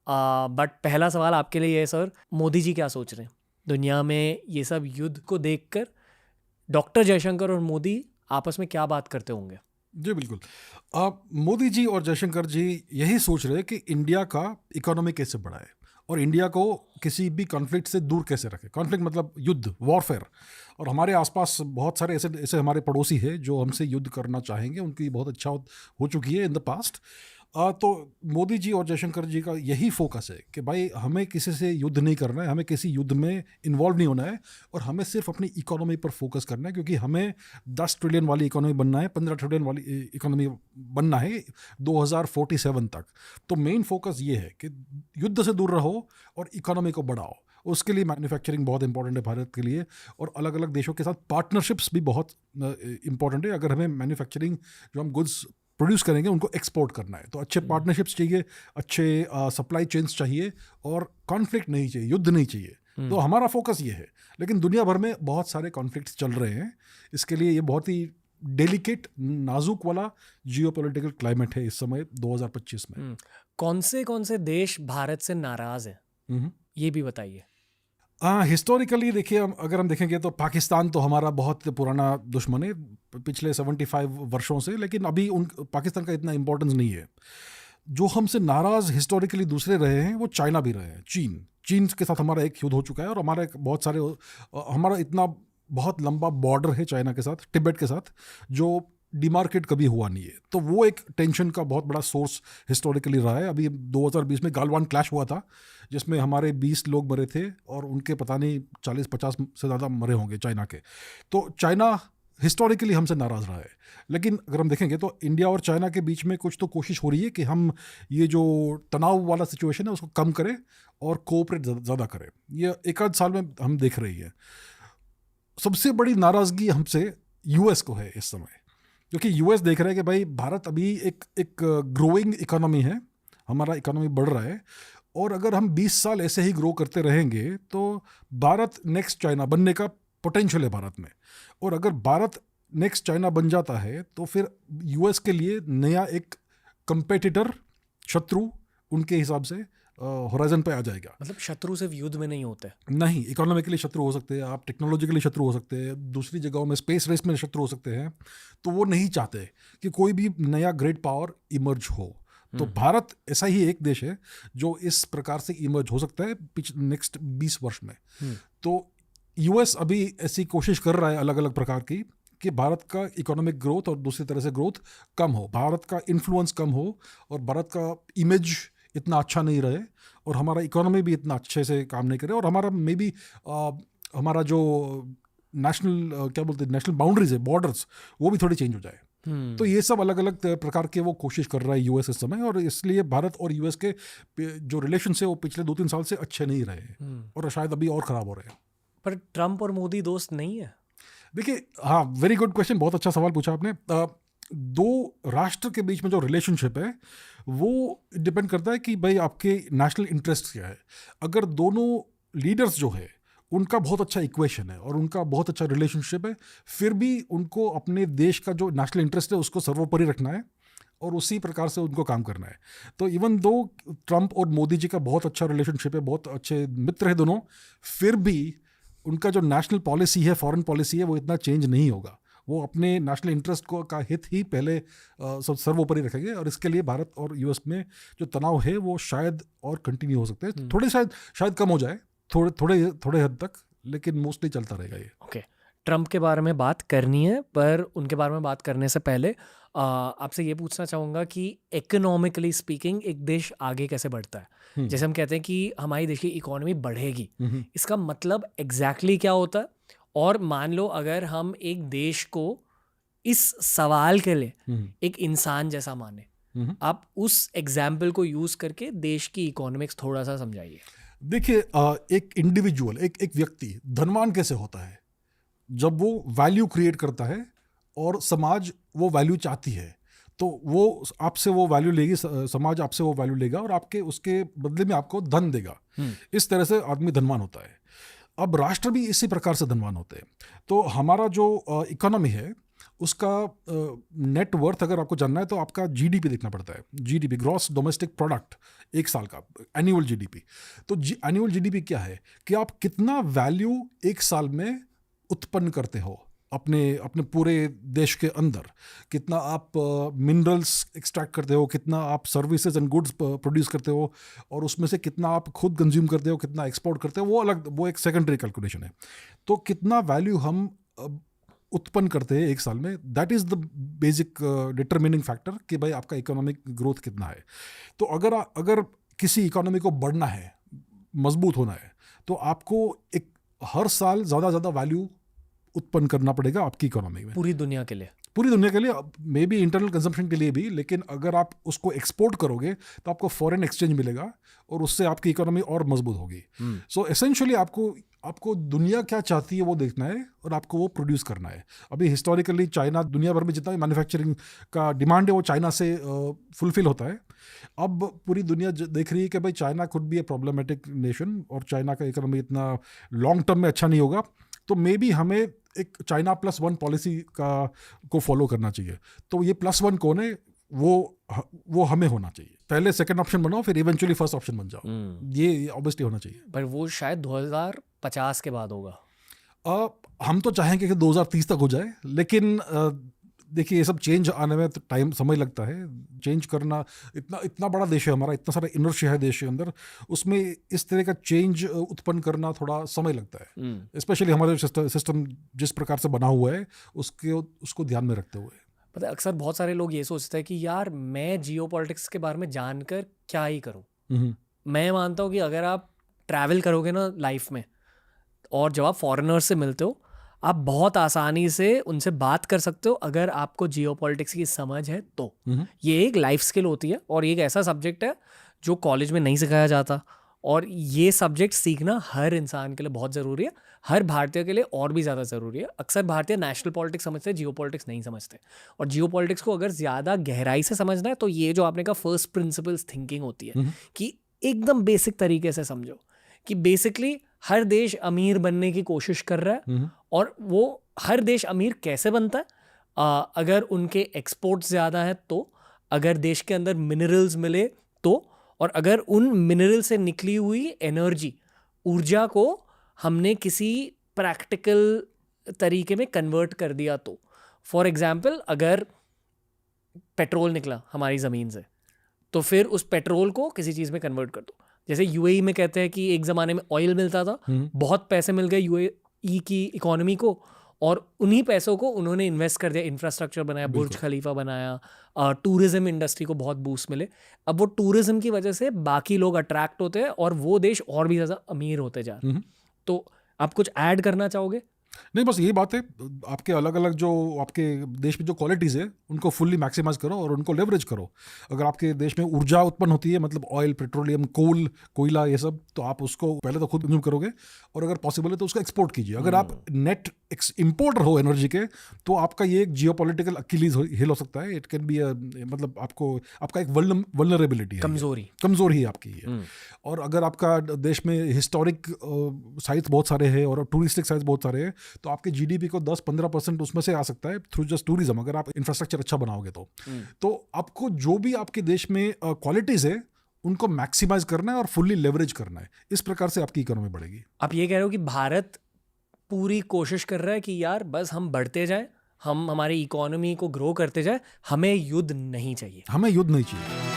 But पहला सवाल आपके लिए है सर, मोदी जी क्या सोच रहे हैं दुनिया में ये सब युद्ध को देखकर? डॉक्टर जयशंकर और मोदी आपस में क्या बात करते होंगे? जी बिल्कुल। मोदी जी और जयशंकर जी यही सोच रहे हैं कि इंडिया का इकोनॉमी कैसे बढ़ाए और इंडिया को किसी भी कॉन्फ्लिक्ट से दूर कैसे रखे। कॉन्फ्लिक्ट मतलब युद्ध, वॉरफेयर। और हमारे आसपास बहुत सारे ऐसे ऐसे हमारे पड़ोसी हैं जो हमसे युद्ध करना चाहेंगे, उनकी बहुत अच्छा हो चुकी है इन द पास्ट। तो मोदी जी और जयशंकर जी का यही फोकस है कि भाई हमें किसी से युद्ध नहीं करना है, हमें किसी युद्ध में इन्वॉल्व नहीं होना है और हमें सिर्फ अपनी इकोनॉमी पर फोकस करना है, क्योंकि हमें 10 ट्रिलियन वाली इकोनॉमी बनना है, 15 ट्रिलियन वाली इकोनॉमी बनना है 2047 तक। तो मेन फोकस ये है कि युद्ध से दूर रहो और इकोनॉमी को बढ़ाओ। उसके लिए मैन्युफैक्चरिंग बहुत इंपॉर्टेंट है भारत के लिए, और अलग अलग देशों के साथ पार्टनरशिप्स भी बहुत इंपॉर्टेंट है। अगर हमें मैन्युफैक्चरिंग जो हम गुड्स प्रोड्यूस करेंगे उनको एक्सपोर्ट करना है तो अच्छे पार्टनरशिप्स चाहिए, अच्छे सप्लाई चेन्स चाहिए और कॉन्फ्लिक्ट नहीं चाहिए, युद्ध नहीं चाहिए। तो हमारा फोकस ये है। लेकिन दुनिया भर में बहुत सारे कॉन्फ्लिक्ट्स चल रहे हैं, इसके लिए ये बहुत ही डेलिकेट नाजुक वाला जियोपॉलिटिकल क्लाइमेट है इस समय 2025 में। कौन से देश भारत से नाराज हैं, ये भी बताइए। हिस्टोरिकली देखिए, अगर हम देखेंगे तो पाकिस्तान तो हमारा बहुत पुराना दुश्मन है पिछले 75 वर्षों से, लेकिन अभी पाकिस्तान का इतना इम्पोर्टेंस नहीं है। जो हमसे नाराज़ हिस्टोरिकली दूसरे रहे हैं वो चाइना भी रहे हैं। चीन के साथ हमारा एक युद्ध हो चुका है और हमारा इतना बहुत लंबा बॉर्डर है चाइना के साथ, तिब्बत के साथ, जो डिमार्केट कभी हुआ नहीं है। तो वो एक टेंशन का बहुत बड़ा सोर्स हिस्टोरिकली रहा है। अभी 2020 में गालवान क्लैश हुआ था जिसमें हमारे 20 लोग मरे थे और उनके पता नहीं 40-50 से ज़्यादा मरे होंगे चाइना के। तो चाइना हिस्टोरिकली हमसे नाराज़ रहा है। लेकिन अगर हम देखेंगे तो इंडिया और चाइना के बीच में कुछ तो कोशिश हो रही है कि हम ये जो तनाव वाला सिचुएशन है उसको कम करें और कोऑपरेट ज़्यादा करें। ये एक आध साल में हम देख रही है। सबसे बड़ी नाराज़गी हमसे यूएस को है इस समय, क्योंकि यूएस देख रहा है कि भाई भारत अभी एक ग्रोइंग इकोनॉमी है, हमारा इकोनॉमी बढ़ रहा है और अगर हम 20 साल ऐसे ही ग्रो करते रहेंगे तो भारत नेक्स्ट चाइना बनने का पोटेंशियल है भारत में। और अगर भारत नेक्स्ट चाइना बन जाता है तो फिर यूएस के लिए नया एक कंपेटिटर, शत्रु उनके हिसाब से होराइजन पे आ जाएगा। मतलब शत्रु सिर्फ युद्ध में नहीं होते? नहीं, इकोनॉमिकली शत्रु हो सकते हैं आप, टेक्नोलॉजिकली शत्रु हो सकते हैं, दूसरी जगहों में स्पेस रेस में शत्रु हो सकते हैं। तो वो नहीं चाहते कि कोई भी नया ग्रेट पावर इमर्ज हो। तो भारत ऐसा ही एक देश है जो इस प्रकार से इमर्ज हो सकता है नेक्स्ट 20 वर्ष में। तो यूएस अभी ऐसी कोशिश कर रहा है अलग अलग प्रकार की कि भारत का इकोनॉमिक ग्रोथ और दूसरी तरह से ग्रोथ कम हो, भारत का इन्फ्लुएंस कम हो और भारत का इमेज इतना अच्छा नहीं रहे और हमारा इकोनॉमी भी इतना अच्छे से काम नहीं करे और हमारा मे बी हमारा जो नेशनल क्या बोलते हैं नेशनल बाउंड्रीज है, बॉर्डर्स, वो भी थोड़ी चेंज हो जाए। तो ये सब अलग अलग प्रकार के वो कोशिश कर रहा है यूएस इस समय, और इसलिए भारत और यूएस के जो रिलेशन है वो पिछले 2-3 साल से अच्छे नहीं रहे और शायद अभी और ख़राब हो रहे हैं। पर ट्रम्प और मोदी दोस्त नहीं है? देखिए, हाँ, वेरी गुड क्वेश्चन, बहुत अच्छा सवाल पूछा आपने। दो राष्ट्र के बीच में जो रिलेशनशिप है वो डिपेंड करता है कि भाई आपके नेशनल इंटरेस्ट क्या है। अगर दोनों लीडर्स जो है उनका बहुत अच्छा इक्वेशन है और उनका बहुत अच्छा रिलेशनशिप है, फिर भी उनको अपने देश का जो नेशनल इंटरेस्ट है उसको सर्वोपरि रखना है और उसी प्रकार से उनको काम करना है। तो इवन दो ट्रम्प और मोदी जी का बहुत अच्छा रिलेशनशिप है, बहुत अच्छे मित्र हैं दोनों, फिर भी उनका जो नेशनल पॉलिसी है, फॉरेन पॉलिसी है, वो इतना चेंज नहीं होगा। वो अपने नेशनल इंटरेस्ट को का हित ही पहले सर्वोपरि रखेंगे और इसके लिए भारत और यूएस में जो तनाव है वो शायद और कंटिन्यू हो सकते हैं। थोड़े शायद कम हो जाए, थोड़े हद तक, लेकिन मोस्टली चलता रहेगा ये। ओके, ट्रम्प के बारे में बात करनी है, पर उनके बारे में बात करने से पहले आपसे ये पूछना चाहूँगा कि इकोनॉमिकली स्पीकिंग एक देश आगे कैसे बढ़ता है? जैसे हम कहते हैं कि हमारी देश की इकोनॉमी बढ़ेगी, इसका मतलब एग्जैक्टली क्या होता है? और मान लो अगर हम एक देश को इस सवाल के लिए एक इंसान जैसा माने, आप उस एग्जाम्पल को यूज करके देश की इकोनॉमिक्स थोड़ा सा समझाइए। देखिए, एक इंडिविजुअल, एक व्यक्ति धनवान कैसे होता है? जब वो वैल्यू क्रिएट करता है और समाज वो वैल्यू चाहती है तो वो आपसे वो वैल्यू लेगी, समाज आपसे वो वैल्यू लेगा और आपके उसके बदले में आपको धन देगा। इस तरह से आदमी धनवान होता है। अब राष्ट्र भी इसी प्रकार से धनवान होते हैं। तो हमारा जो इकोनॉमी है उसका नेट वर्थ अगर आपको जानना है तो आपका जीडीपी देखना पड़ता है, जीडीपी ग्रॉस डोमेस्टिक प्रोडक्ट, एक साल का एनुअल जीडीपी। तो एनुअल जीडीपी क्या है कि आप कितना वैल्यू एक साल में उत्पन्न करते हो अपने अपने पूरे देश के अंदर, कितना आप मिनरल्स एक्सट्रैक्ट करते हो, कितना आप सर्विसेज एंड गुड्स प्रोड्यूस करते हो, और उसमें से कितना आप खुद कंज्यूम करते हो, कितना एक्सपोर्ट करते हो, वो अलग, वो एक सेकेंडरी कैलकुलेशन है। तो कितना वैल्यू हम उत्पन्न करते हैं एक साल में, that is the basic determining factor कि भाई आपका इकोनॉमिक ग्रोथ कितना है। तो अगर किसी इकोनॉमी को बढ़ना है, मजबूत होना है, तो आपको एक हर साल ज़्यादा वैल्यू उत्पन्न करना पड़ेगा आपकी इकोनॉमी में, पूरी दुनिया के लिए, पूरी दुनिया के लिए, मे बी इंटरनल कंजम्पशन के लिए भी। लेकिन अगर आप उसको एक्सपोर्ट करोगे तो आपको फॉरेन एक्सचेंज मिलेगा और उससे आपकी इकोनॉमी और मजबूत होगी। सो एसेंशियली आपको दुनिया क्या चाहती है वो देखना है और आपको वो प्रोड्यूस करना है। अभी हिस्टोरिकली चाइना, दुनिया भर में जितना भी मैन्युफैक्चरिंग का डिमांड है वो चाइना से फुलफिल होता है। अब पूरी दुनिया देख रही है कि भाई चाइना खुद भी ए प्रॉब्लमेटिक नेशन और चाइना का इकोनॉमी इतना लॉन्ग टर्म में अच्छा नहीं होगा, तो मे बी हमें एक चाइना +1 पॉलिसी को फॉलो करना चाहिए। तो ये +1 कौन है, वो हमें होना चाहिए। पहले सेकंड ऑप्शन बनाओ, फिर इवेंचुअली फर्स्ट ऑप्शन बन जाओ। ये ऑब्वियसली होना चाहिए। पर वो शायद 2050 के बाद होगा। हम तो चाहेंगे कि 2030 तक हो जाए, लेकिन देखिए ये सब चेंज आने में तो टाइम, समय लगता है। चेंज करना, इतना बड़ा देश है हमारा, इतना सारा इनर्शिया है देश के अंदर, उसमें इस तरह का चेंज उत्पन्न करना थोड़ा समय लगता है। स्पेशली हमारे सिस्टम जिस प्रकार से बना हुआ है उसको ध्यान में रखते हुए। पता है, अक्सर बहुत सारे लोग ये सोचते हैं कि यार मैं जियोपॉलिटिक्स के बारे में जानकर क्या ही करूं। मैं मानता हूं कि अगर आप ट्रैवल करोगे ना लाइफ में, और जब आप फॉरेनर्स से मिलते हो, आप बहुत आसानी से उनसे बात कर सकते हो अगर आपको जियोपॉलिटिक्स की समझ है तो। ये एक लाइफ स्किल होती है और एक ऐसा सब्जेक्ट है जो कॉलेज में नहीं सिखाया जाता, और ये सब्जेक्ट सीखना हर इंसान के लिए बहुत ज़रूरी है, हर भारतीय के लिए और भी ज़्यादा ज़रूरी है। अक्सर भारतीय नेशनल पॉलिटिक्स समझते हैं, जियोपॉलिटिक्स नहीं समझते। और जियोपॉलिटिक्स को अगर ज़्यादा गहराई से समझना है तो ये जो आपने कहा फर्स्ट प्रिंसिपल्स थिंकिंग होती है कि एकदम बेसिक तरीके से समझो कि बेसिकली हर देश अमीर बनने की कोशिश कर रहा है, और वो हर देश अमीर कैसे बनता है, अगर उनके एक्सपोर्ट्स ज़्यादा हैं तो, अगर देश के अंदर मिनरल्स मिले तो, और अगर उन मिनरल से निकली हुई एनर्जी, ऊर्जा को हमने किसी प्रैक्टिकल तरीके में कन्वर्ट कर दिया तो। फॉर एग्जाम्पल, अगर पेट्रोल निकला हमारी ज़मीन से, तो फिर उस पेट्रोल को किसी चीज़ में कन्वर्ट कर दो। जैसे यूएई में कहते हैं कि एक ज़माने में ऑयल मिलता था, बहुत पैसे मिल गए यूएई की इकोनॉमी को, और उन्हीं पैसों को उन्होंने इन्वेस्ट कर दिया, इंफ्रास्ट्रक्चर बनाया, बुर्ज खलीफा बनाया, टूरिज्म इंडस्ट्री को बहुत बूस्ट मिले। अब वो टूरिज्म की वजह से बाकी लोग अट्रैक्ट होते हैं और वो देश और भी ज़्यादा अमीर होते जा रहे हैं। तो आप कुछ ऐड करना चाहोगे? नहीं, बस यही बात है, आपके अलग अलग जो आपके देश में जो क्वालिटीज़ है उनको फुल्ली मैक्सिमाइज करो और उनको लेवरेज करो। अगर आपके देश में ऊर्जा उत्पन्न होती है, मतलब ऑयल, पेट्रोलियम, कोयला, ये सब, तो आप उसको पहले तो खुद कंज्यूम करोगे, और अगर पॉसिबल है तो उसको एक्सपोर्ट कीजिए। अगर आप नेट इंपोर्टर हो एनर्जी के, तो आपका ये एक जियोपॉलिटिकल अकिलीज हिल हो सकता है। इट कैन बी मतलब आपका एक वल्नरेबिलिटी है, कमजोरी है आपकी ये। और अगर आपका देश में हिस्टोरिक साइट्स बहुत सारे हैं और टूरिस्टिक साइट्स बहुत सारे हैं, तो आपके जीडीपी को 10-15% उसमें से आ सकता है थ्रू जस्ट टूरिज्म, अगर आप इंफ्रास्ट्रक्चर अच्छा बनाओगे तो आपको जो भी आपके देश में क्वालिटीज है उनको मैक्सिमाइज करना है और फुल्ली लेवरेज करना है। इस प्रकार से आपकी इकोनॉमी बढ़ेगी। आप ये कह रहे हो कि भारत पूरी कोशिश कर रहा है कि यार बस हम बढ़ते जाएं, हम हमारी इकोनॉमी को ग्रो करते जाएं, हमें युद्ध नहीं चाहिए। हमें युद्ध नहीं चाहिए।